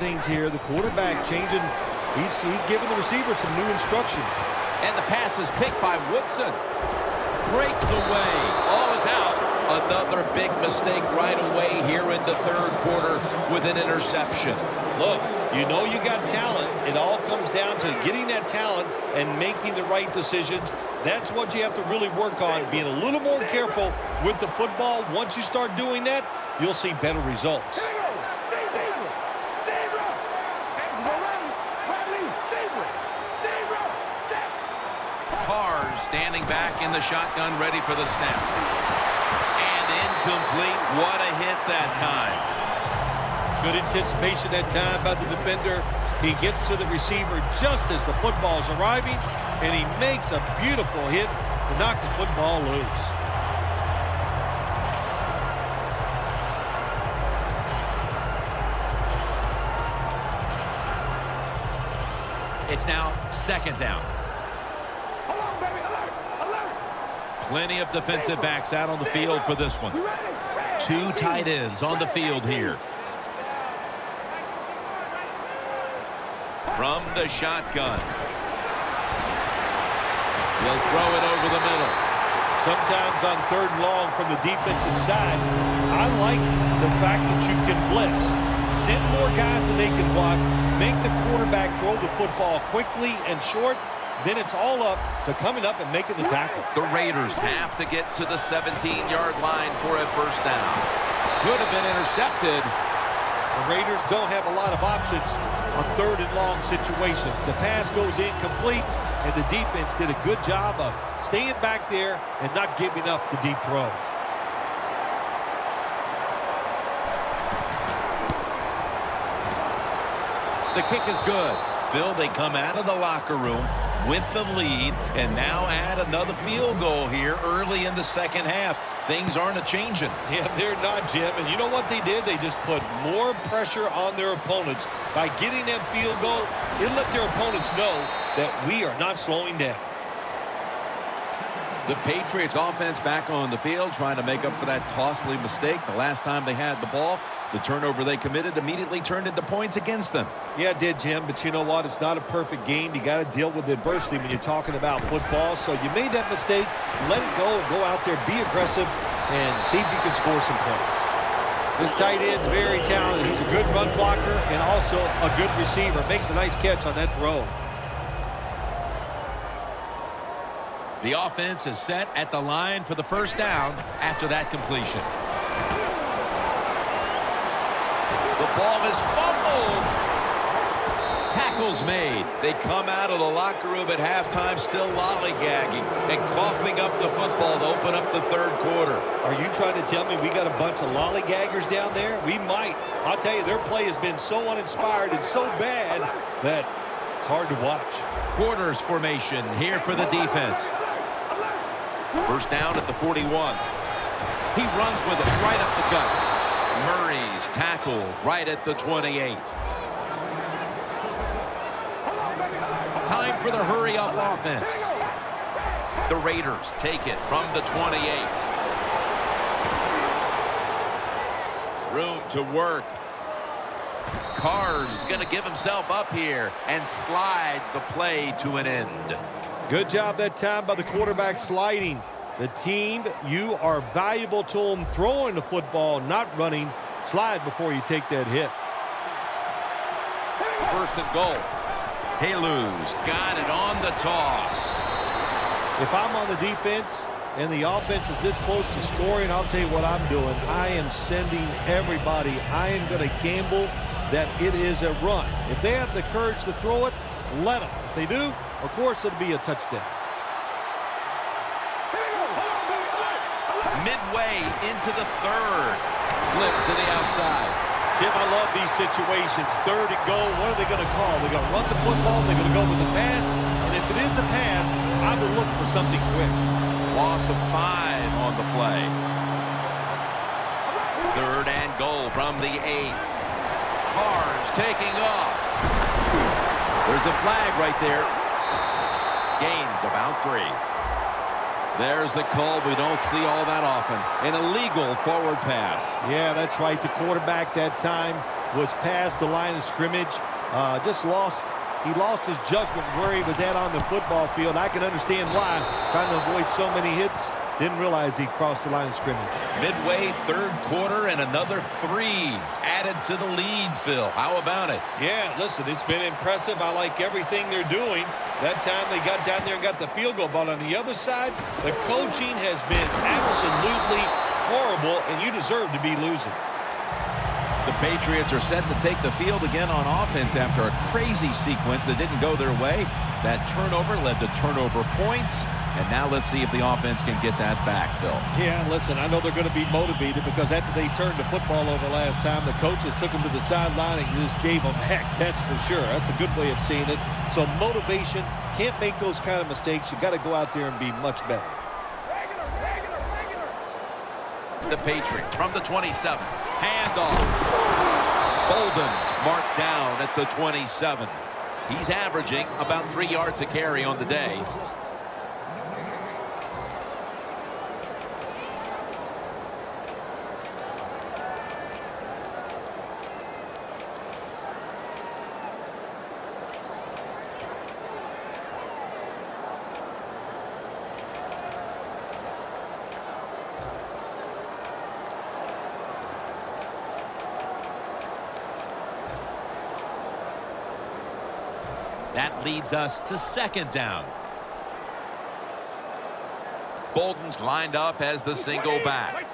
things here. The quarterback changing. He's giving the receiver some new instructions. And the pass is picked by Woodson. Breaks away. Ball is out. Another big mistake right away here in the third quarter with an interception. Look, you know you got talent. It all comes down to getting that talent and making the right decisions. That's what you have to really work on, being a little more careful with the football. Once you start doing that, you'll see better results. Carr standing back in the shotgun, ready for the snap. And incomplete. What a hit that time. Good anticipation that time by the defender. He gets to the receiver just as the football is arriving, and he makes a beautiful hit to knock the football loose. It's now second down. Plenty of defensive backs out on the field for this one. Two tight ends on the field here. From the shotgun. He'll throw it over the middle. Sometimes on third and long from the defensive side, I like the fact that you can blitz. Send more guys than they can block. Make the quarterback throw the football quickly and short. Then it's all up to coming up and making the tackle. The Raiders have to get to the 17-yard line for a first down. Could have been intercepted. The Raiders don't have a lot of options on third and long situations. The pass goes incomplete, and the defense did a good job of staying back there and not giving up the deep throw. The kick is good. Phil, they come out of the locker room with the lead and now add another field goal here early in the second half. Things aren't a-changing. Yeah, they're not, Jim. And you know what they did? They just put more pressure on their opponents. By getting that field goal, it let their opponents know that we are not slowing down. The Patriots offense back on the field trying to make up for that costly mistake. The last time they had the ball, the turnover they committed immediately turned into points against them. Yeah, it did, Jim. But you know what? It's not a perfect game. You got to deal with adversity when you're talking about football. So you made that mistake. Let it go and go out there, be aggressive, and see if you can score some points. This tight end's very talented. He's a good run blocker and also a good receiver. Makes a nice catch on that throw. The offense is set at the line for the first down after that completion. The ball is fumbled. Tackles made. They come out of the locker room at halftime still lollygagging and coughing up the football to open up the third quarter. Are you trying to tell me we got a bunch of lollygaggers down there? We might. I'll tell you, their play has been so uninspired and so bad that it's hard to watch. Quarters formation here for the defense. First down at the 41. He runs with it right up the gut. Murray's tackle right at the 28. Time for the hurry-up offense. The Raiders take it from the 28. Room to work. Carr's going to give himself up here and slide the play to an end. Good job that time by the quarterback sliding. The team, you are valuable to them throwing the football, not running. Slide before you take that hit. First and goal. Halu's got it on the toss. If I'm on the defense and the offense is this close to scoring, I'll tell you what I'm doing. I am sending everybody. I am going to gamble that it is a run. If they have the courage to throw it, let them. If they do, of course, it'll be a touchdown. Midway into the third. Flip to the outside. Jim, I love these situations. Third and goal. What are they going to call? They're going to run the football. They're going to go with the pass. And if it is a pass, I will look for something quick. Loss of 5 on the play. Third and goal from the 8. Carr's taking off. There's a flag right there. Gains about 3. There's a call we don't see all that often. An illegal forward pass. Yeah, that's right. The quarterback that time was past the line of scrimmage. He lost his judgment where he was at on the football field. I can understand why. Trying to avoid so many hits. Didn't realize he crossed the line of scrimmage. Midway, third quarter, and another 3 added to the lead, Phil. How about it? Yeah, listen, it's been impressive. I like everything they're doing. That time they got down there and got the field goal. But on the other side, the coaching has been absolutely horrible, and you deserve to be losing. The Patriots are set to take the field again on offense after a crazy sequence that didn't go their way. That turnover led to turnover points. And now let's see if the offense can get that back, Phil. Yeah, listen, I know they're going to be motivated because after they turned the football over last time, the coaches took them to the sideline and just gave them heck, that's for sure. That's a good way of seeing it. So motivation, can't make those kind of mistakes. You got to go out there and be much better. The Patriots from the 27. Handoff. Bolden's marked down at the 27. He's averaging about 3 yards a carry on the day. That leads us to second down. Bolden's lined up as the single back.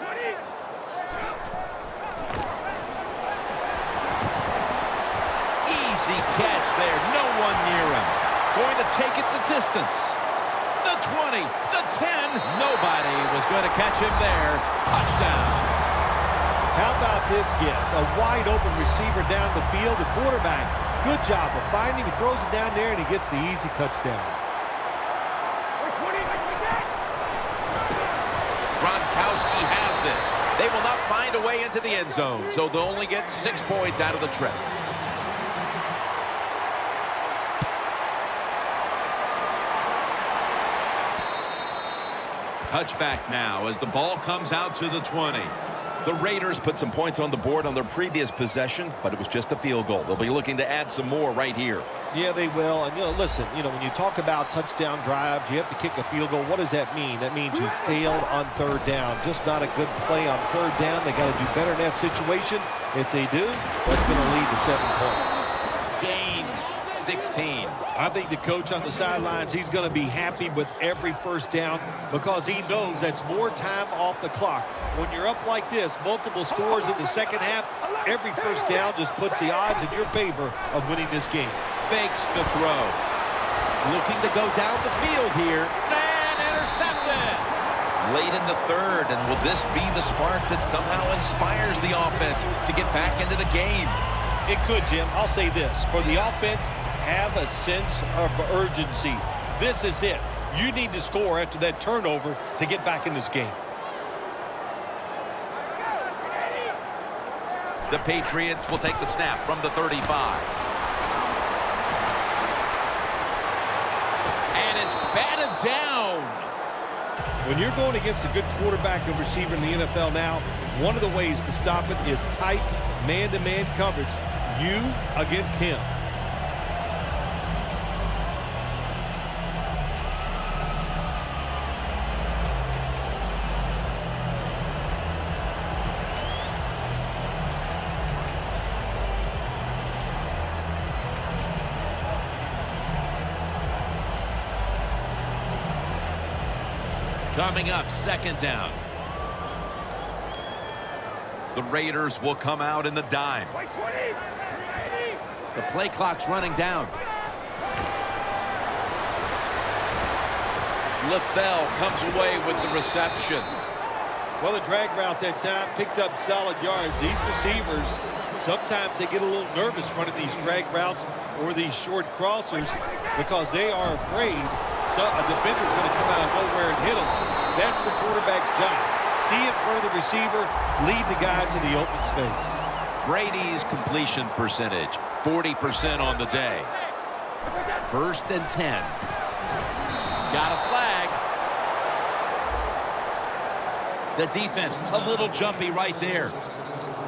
Easy catch there. No one near him. Going to take it the distance. The 20, the 10. Nobody was going to catch him there. Touchdown. How about this gift? A wide open receiver down the field. The quarterback, good job of finding him. He throws it down there and he gets the easy touchdown. Gronkowski has it. They will not find a way into the end zone, so they'll only get 6 points out of the trip. Touchback now as the ball comes out to the 20. The Raiders put some points on the board on their previous possession, but it was just a field goal. They'll be looking to add some more right here. Yeah, they will. And, listen, when you talk about touchdown drives, you have to kick a field goal. What does that mean? That means you failed on third down. Just not a good play on third down. They got to do better in that situation. If they do, that's going to lead to 7 points. Gains 16. I think the coach on the sidelines, he's going to be happy with every first down because he knows that's more time off the clock. When you're up like this, multiple scores in the second half, every first down just puts the odds in your favor of winning this game. Fakes the throw. Looking to go down the field here. And intercepted. Late in the third, and will this be the spark that somehow inspires the offense to get back into the game? It could, Jim. I'll say this. For the offense, have a sense of urgency. This is it. You need to score after that turnover to get back in this game. The Patriots will take the snap from the 35. And it's batted down. When you're going against a good quarterback and receiver in the NFL now, one of the ways to stop it is tight man-to-man coverage. You against him. Coming up, second down. The Raiders will come out in the dime. The play clock's running down. LaFell comes away with the reception. Well, the drag route that time picked up solid yards. These receivers, sometimes they get a little nervous running these drag routes or these short crossers because they are afraid a defender's going to come out of nowhere and hit them. That's the quarterback's job. See it for the receiver, lead the guy to the open space. Brady's completion percentage, 40% on the day. 1st and 10. Got a flag. The defense, a little jumpy right there.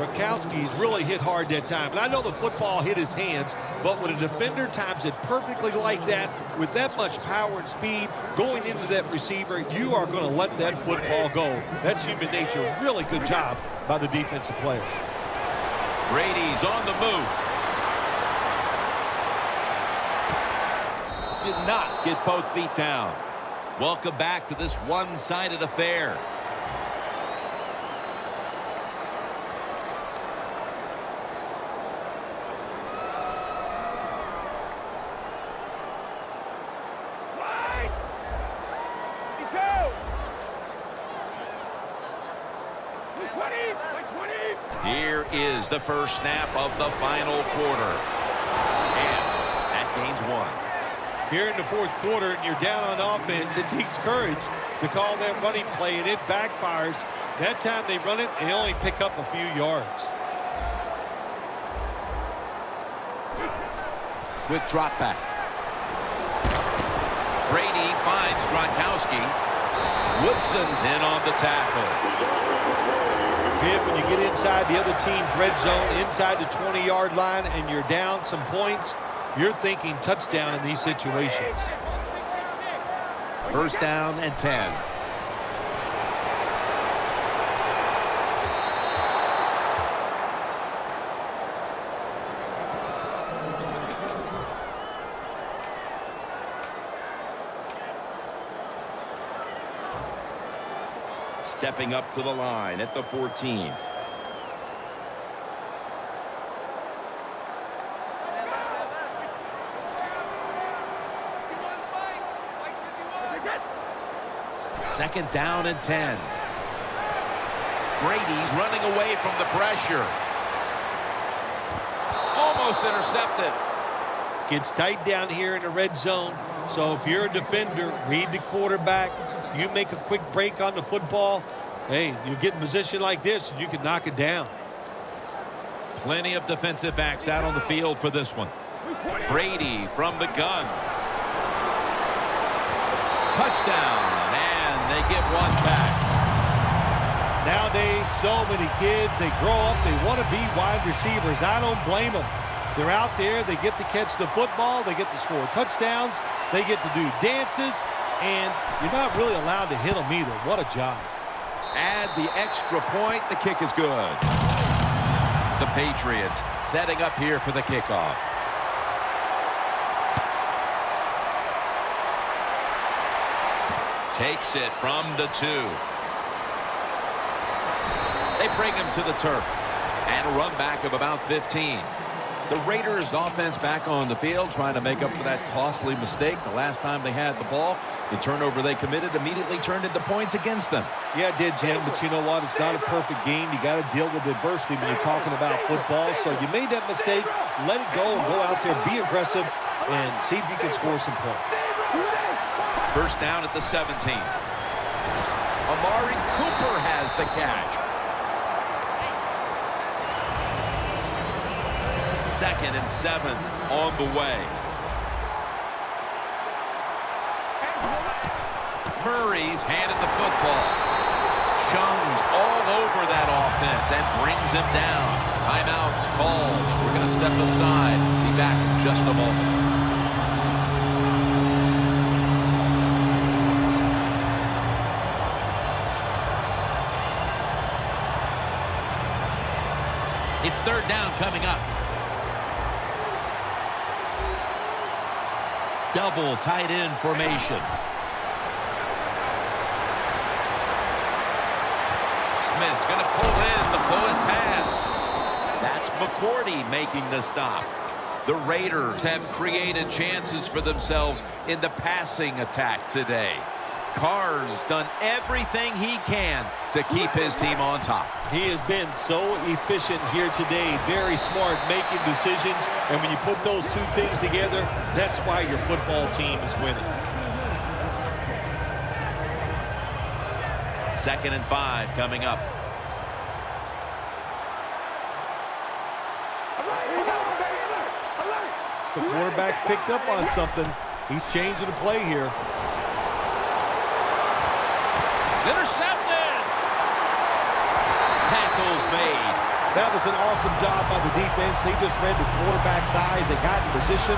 Gronkowski's really hit hard that time. And I know the football hit his hands, but when a defender times it perfectly like that, with that much power and speed going into that receiver, you are going to let that football go. That's human nature. Really good job by the defensive player. Brady's on the move. Did not get both feet down. Welcome back to this one-sided affair. Here is the first snap of the final quarter. And that gains one. Here in the fourth quarter, and you're down on offense, it takes courage to call that running play, and it backfires. That time they run it, and they only pick up a few yards. Quick drop back. Brady finds Gronkowski. Woodson's in on the tackle. Jim, when you get inside the other team's red zone, inside the 20-yard line, and you're down some points, you're thinking touchdown in these situations. First down and 10. Stepping up to the line at the 14. Second down and 10. Brady's running away from the pressure. Almost intercepted. Gets tight down here in the red zone. So if you're a defender, read the quarterback. You make a quick break on the football. Hey, you get in position like this, and you can knock it down. Plenty of defensive backs out on the field for this one. Brady from the gun. Touchdown, and they get one back. Nowadays, so many kids, they grow up, they want to be wide receivers. I don't blame them. They're out there, they get to catch the football, they get to score touchdowns, they get to do dances, and you're not really allowed to hit them either. What a job. Add the extra point, the kick is good. The Patriots setting up here for the kickoff. Takes it from the 2. They bring him to the turf. And a run back of about 15. The Raiders offense back on the field trying to make up for that costly mistake. The last time they had the ball, the turnover they committed immediately turned into points against them. Yeah, it did, Jim, but you know what? It's not a perfect game. You got to deal with adversity when you're talking about football. So you made that mistake, let it go, and go out there, be aggressive, and see if you can score some points. First down at the 17. Amari Cooper has the catch. Second and 7 on the way. Murray's handed the football. Chung's all over that offense and brings him down. Timeout's called. We're going to step aside. Be back in just a moment. It's third down coming up. Double tight end formation. Smith's going to pull in the bullet pass. That's McCourty making the stop. The Raiders have created chances for themselves in the passing attack today. Carr's done everything he can to keep his team on top. He has been so efficient here today. Very smart making decisions. And when you put those two things together, that's why your football team is winning. Second and 5 coming up. The quarterback's picked up on something. He's changing the play here. Intercepted. Tackles made. That was an awesome job by the defense. They just read the quarterback's eyes. They got in position,